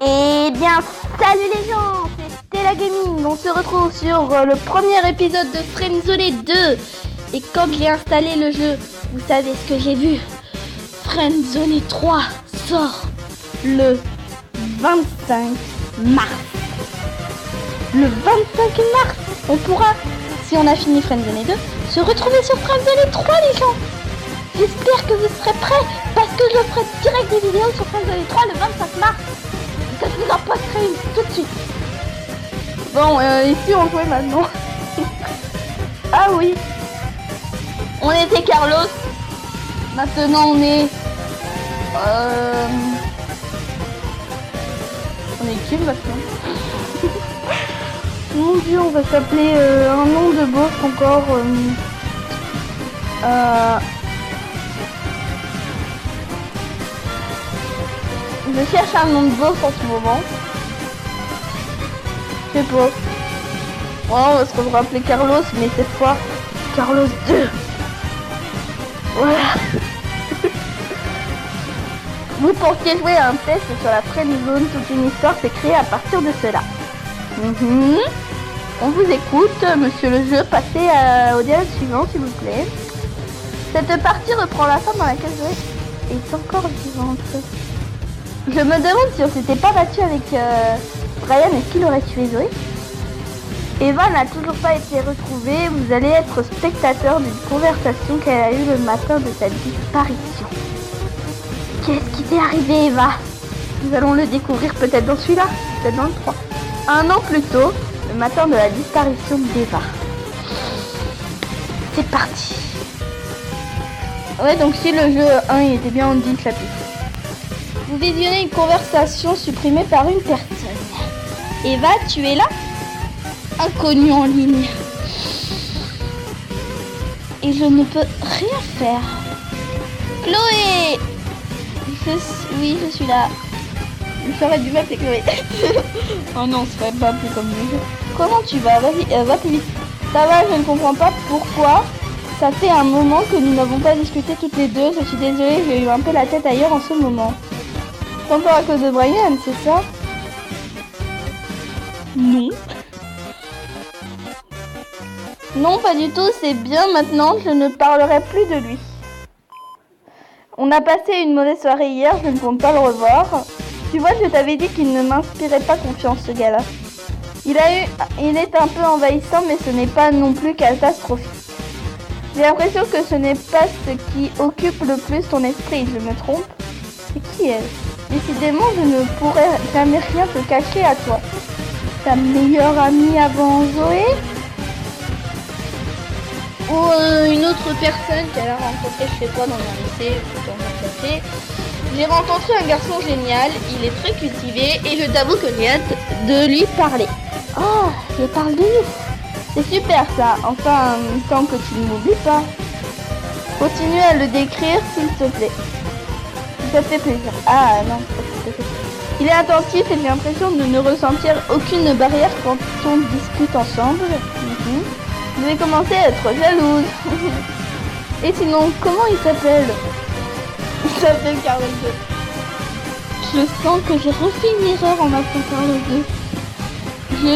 Eh bien, salut les gens, c'est Stella Gaming. On se retrouve sur le premier épisode de Friendzone 2. Et quand j'ai installé le jeu, vous savez ce que j'ai vu. Friendzone 3 sort le 25 mars. Le 25 mars, on pourra, si on a fini Friendzone 2, se retrouver sur Friendzone 3 les gens. J'espère que vous serez prêts parce que je ferai direct des vidéos sur Friendzone 3 le 25 mars. Que je vous en posterai une tout de suite. Bon, ici on jouait maintenant. Ah oui. On était Carlos. Maintenant on est... On est qui maintenant? Mon dieu, on va s'appeler un nom de boss encore. Je cherche un nom de boss en ce moment. Je sais pas. Ouais, est-ce qu'on va appeler Carlos, mais cette fois Carlos 2. Voilà. Vous pourriez jouer à un test sur la Friendzone. Toute une histoire s'est créée à partir de cela. On vous écoute, monsieur le jeu. Passez au dialogue suivant, s'il vous plaît. Cette partie reprend la fin dans laquelle Zoé est encore vivante. Je me demande si on s'était pas battu avec Brian, est-ce qu'il aurait tué Zoé? Eva n'a toujours pas été retrouvée. Vous allez être spectateur d'une conversation qu'elle a eue le matin de sa disparition. Qu'est-ce qui t'est arrivé, Eva? Nous allons le découvrir peut-être dans celui-là, peut-être dans le 3. Un an plus tôt, le matin de la disparition d'Eva. C'est parti. Ouais, donc si le jeu 1 il était bien en 10 chapitres. Vous visionnez une conversation supprimée par une personne. Eva, tu es là? Inconnu en ligne. Et je ne peux rien faire. Chloé! Oui, je suis là. Je ferais du même, c'est Chloé. Oh non, ce serait pas plus comme le jeu. Comment tu vas? Vas-y, va plus vite. Ça va, je ne comprends pas pourquoi. Ça fait un moment que nous n'avons pas discuté toutes les deux. Je suis désolée, j'ai eu un peu la tête ailleurs en ce moment. Encore à cause de Brian, c'est ça? Non. Non, pas du tout, c'est bien maintenant, je ne parlerai plus de lui. On a passé une mauvaise soirée hier, je ne compte pas le revoir. Tu vois, je t'avais dit qu'il ne m'inspirait pas confiance, ce gars-là. Il est un peu envahissant, mais ce n'est pas non plus catastrophique. J'ai l'impression que ce n'est pas ce qui occupe le plus ton esprit, je me trompe? C'est qui elle? Décidément, je ne pourrais jamais rien te cacher à toi. Ta meilleure amie avant Zoé? Ou une autre personne qu'elle a rencontrée chez toi dans un lycée ou dans un café. J'ai rencontré un garçon génial, il est très cultivé et je t'avoue que j'ai hâte de lui parler. Oh, je parle de nous. C'est super ça, enfin, tant que tu ne m'oublies pas. Continue à le décrire s'il te plaît. Ça te fait plaisir. Ah non, ça te fait. Il est attentif et j'ai l'impression de ne ressentir aucune barrière quand on discute ensemble. Je vais commencer à être jalouse. Et sinon, comment il s'appelle? Il s'appelle Carlos 2. Je sens que j'ai refait une erreur en m'appelant Carlos 2. Je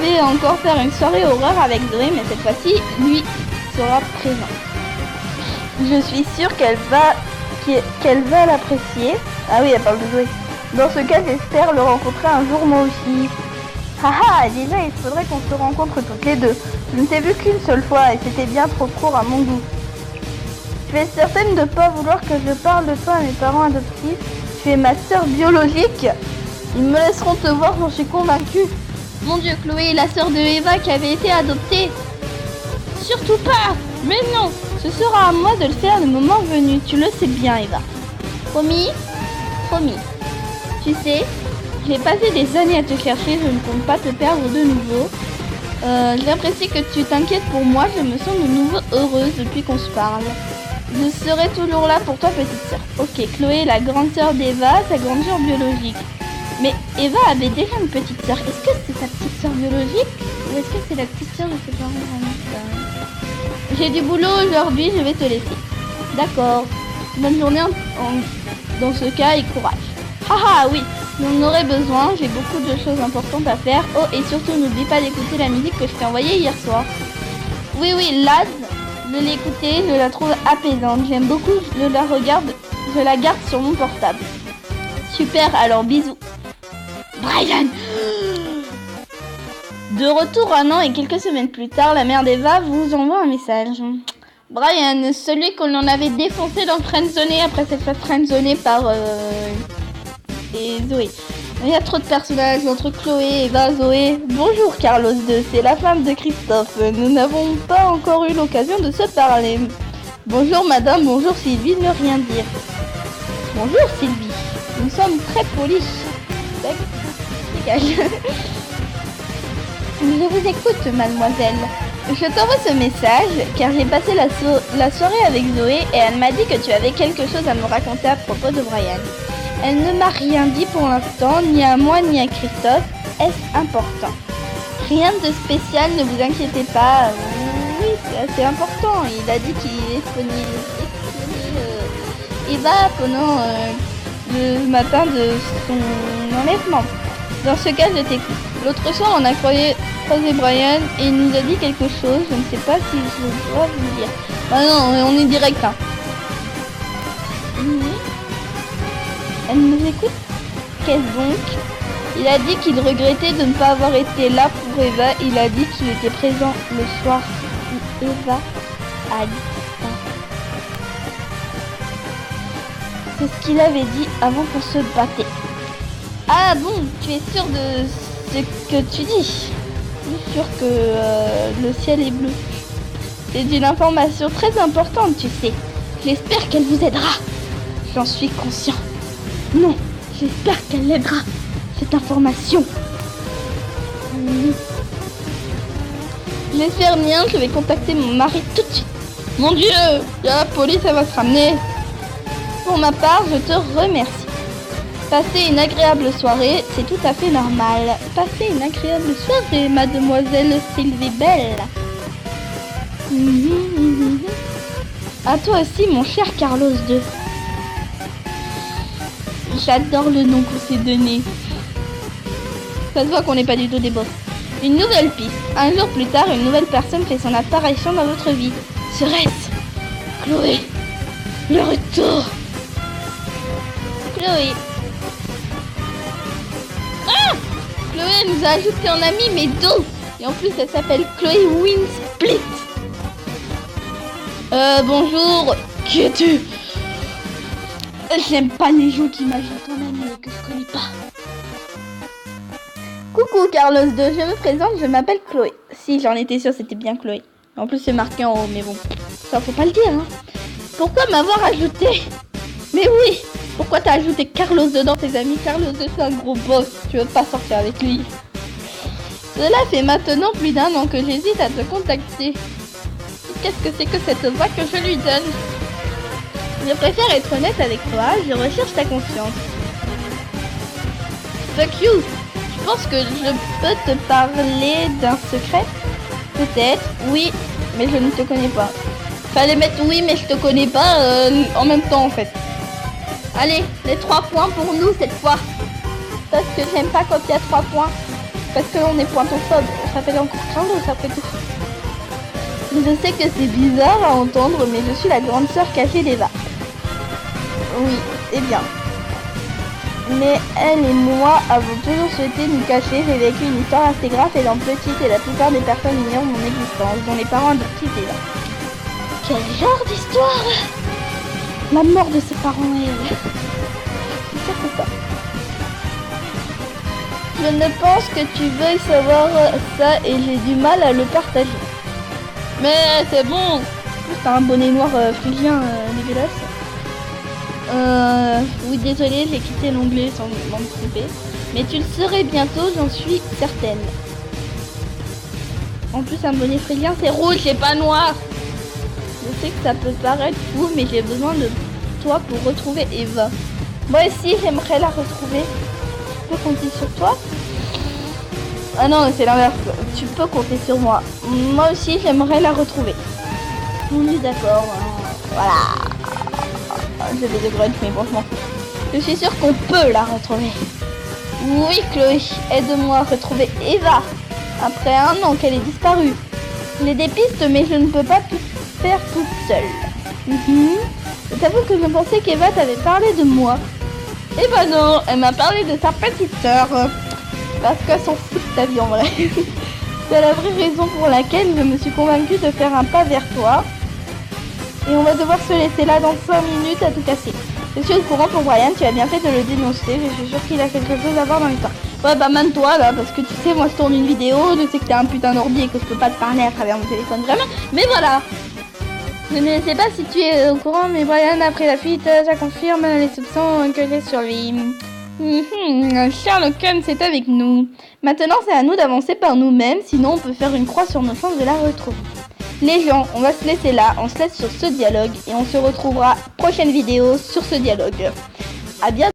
vais encore faire une soirée horreur avec Zoé, mais cette fois-ci, lui sera présent. Je suis sûre qu'elle va l'apprécier. Ah oui, elle parle de Zoé. Dans ce cas, j'espère le rencontrer un jour moi aussi. Haha, déjà il faudrait qu'on se rencontre toutes les deux. Je ne t'ai vu qu'une seule fois et c'était bien trop court à mon goût. Tu es certaine de ne pas vouloir que je parle de toi à mes parents adoptifs? Tu es ma sœur biologique. Ils me laisseront te voir, j'en suis convaincue. Mon dieu, Chloé est la sœur de Eva qui avait été adoptée. Surtout pas. Mais non, ce sera à moi de le faire le moment venu. Tu le sais bien, Eva. Promis? Promis. Tu sais, j'ai passé des années à te chercher, je ne compte pas te perdre de nouveau. J'apprécie que tu t'inquiètes pour moi, je me sens de nouveau heureuse depuis qu'on se parle. Je serai toujours là pour toi, petite sœur. Ok, Chloé est la grande sœur d'Eva, sa grande sœur biologique. Mais Eva avait déjà une petite sœur. Est-ce que c'est sa petite sœur biologique? Ou est-ce que c'est la petite sœur de ses parents? J'ai du boulot aujourd'hui, je vais te laisser. D'accord. Bonne journée dans ce cas et courage. Haha, oui. J'en aurais besoin, j'ai beaucoup de choses importantes à faire. Oh, et surtout, n'oublie pas d'écouter la musique que je t'ai envoyée hier soir. Oui, Laz, de l'écouter, je la trouve apaisante. J'aime beaucoup, je la garde sur mon portable. Super, alors bisous. Brian. De retour un an et quelques semaines plus tard, la mère d'Eva vous envoie un message. Brian, celui qu'on en avait défoncé dans Friendzone après s'être fait friendzoner par et Zoé. Il y a trop de personnages entre Chloé, Eva, Zoé. Bonjour Carlos 2, c'est la femme de Christophe. Nous n'avons pas encore eu l'occasion de se parler. Bonjour madame, bonjour Sylvie, ne rien dire. Bonjour Sylvie, nous sommes très polis. Dégage. Je vous écoute mademoiselle. Je t'envoie ce message car j'ai passé la soirée avec Zoé et elle m'a dit que tu avais quelque chose à me raconter à propos de Brian. Elle ne m'a rien dit pour l'instant, ni à moi ni à Christophe. Est-ce important? Rien de spécial, ne vous inquiétez pas. Oui, c'est assez important. Il a dit qu'il exponait Eva pendant le matin de son enlèvement. Dans ce cas, je t'écoute. L'autre soir, on a croisé Brian et il nous a dit quelque chose. Je ne sais pas si je dois vous dire. Bah non, on est direct là. Elle nous écoute? Qu'est-ce donc? Il a dit qu'il regrettait de ne pas avoir été là pour Eva. Il a dit qu'il était présent le soir où Eva a dit ça. C'est ce qu'il avait dit avant qu'on se battait. Ah bon, tu es sûr de ce que tu dis? Je suis sûr que le ciel est bleu. C'est une information très importante, tu sais. J'espère qu'elle vous aidera. J'en suis conscient. Non, j'espère qu'elle l'aidera, cette information. J'espère bien, je vais contacter mon mari tout de suite. Mon Dieu, la police, elle va se ramener. Pour ma part, je te remercie. Passez une agréable soirée, c'est tout à fait normal. Passez une agréable soirée, mademoiselle Sylvie Belle. À toi aussi, mon cher Carlos 2. J'adore le nom qu'on s'est donné. Ça se voit qu'on n'est pas du tout des boss. Une nouvelle piste. Un jour plus tard, une nouvelle personne fait son apparition dans votre vie. Serait-ce Chloé? Le retour. Chloé. Ah! Chloé nous a ajouté en ami, mais deux. Et en plus, elle s'appelle Chloé Winsplit. Bonjour. Qui es-tu? J'aime pas les gens qui m'ajoutent en ami et que je connais pas. Coucou Carlos 2, je me présente, je m'appelle Chloé. Si, j'en étais sûre, c'était bien Chloé. En plus, c'est marqué en haut, mais bon, ça faut pas le dire, hein. Pourquoi m'avoir ajouté? Mais oui, pourquoi t'as ajouté Carlos 2 dans tes amis? Carlos 2, c'est un gros boss, tu veux pas sortir avec lui. Cela fait maintenant plus d'un an que j'hésite à te contacter. Qu'est-ce que c'est que cette voix que je lui donne? Je préfère être honnête avec toi, je recherche ta confiance. Fuck you! Je pense que je peux te parler d'un secret? Peut-être, oui, mais je ne te connais pas. Fallait mettre oui, mais je te connais pas en même temps en fait. Allez, les 3 points pour nous cette fois. Parce que j'aime pas quand il y a 3 points. Parce que on est pointophobe. On s'appelle encore Carlos après tout. Je sais que c'est bizarre à entendre, mais je suis la grande sœur cachée d'Eva. Oui, c'est bien. Mais elle et moi avons toujours souhaité nous cacher. J'ai vécu une histoire assez grave étant petite et la plupart des personnes ignorent mon existence, dont les parents adoptifs d'Eva. Quel genre d'histoire? La mort de ses parents et elle. C'est ça. Je ne pense que tu veuilles savoir ça et j'ai du mal à le partager. Mais c'est bon. T'as un bonnet noir phrygien dégueulasse. Oui, désolé, j'ai quitté l'onglet sans m'en tromper. Mais tu le serais bientôt, j'en suis certaine. En plus, un bonnet phrygien, c'est rouge, c'est pas noir. Je sais que ça peut paraître fou, mais j'ai besoin de toi pour retrouver Eva. Moi aussi, j'aimerais la retrouver. Tu peux compter sur toi? Ah non, c'est l'inverse. Tu peux compter sur moi. Moi aussi, j'aimerais la retrouver. On est d'accord. Voilà. Je vais de grudge, mais bon, je m'en fous. Je suis sûre qu'on peut la retrouver. Oui, Chloé, aide-moi à retrouver Eva. Après 1 an qu'elle est disparue. J'ai des pistes, mais je ne peux pas tout faire toute seule. Je t'avoue que je pensais qu'Eva t'avait parlé de moi. Eh ben non, elle m'a parlé de sa petite sœur. Parce qu'elle s'en fout de ta vie en vrai. C'est la vraie raison pour laquelle je me suis convaincue de faire un pas vers toi. Et on va devoir se laisser là dans 5 minutes à tout casser. Je suis au courant pour Brian, tu as bien fait de le dénoncer, je suis sûre qu'il a quelque chose à voir dans l'histoire. Ouais bah man-toi là, parce que tu sais, moi je tourne une vidéo, je sais que t'es un putain d'ordi et que je peux pas te parler à travers mon téléphone vraiment, mais voilà. Je ne sais pas si tu es au courant, mais Brian après la fuite, ça confirme les soupçons que j'ai sur lui. Sherlock Holmes est avec nous. Maintenant c'est à nous d'avancer par nous-mêmes, sinon on peut faire une croix sur nos chances de la retrouver. Les gens, on va se laisser là, on se laisse sur ce dialogue et on se retrouvera prochaine vidéo sur ce dialogue. À bientôt.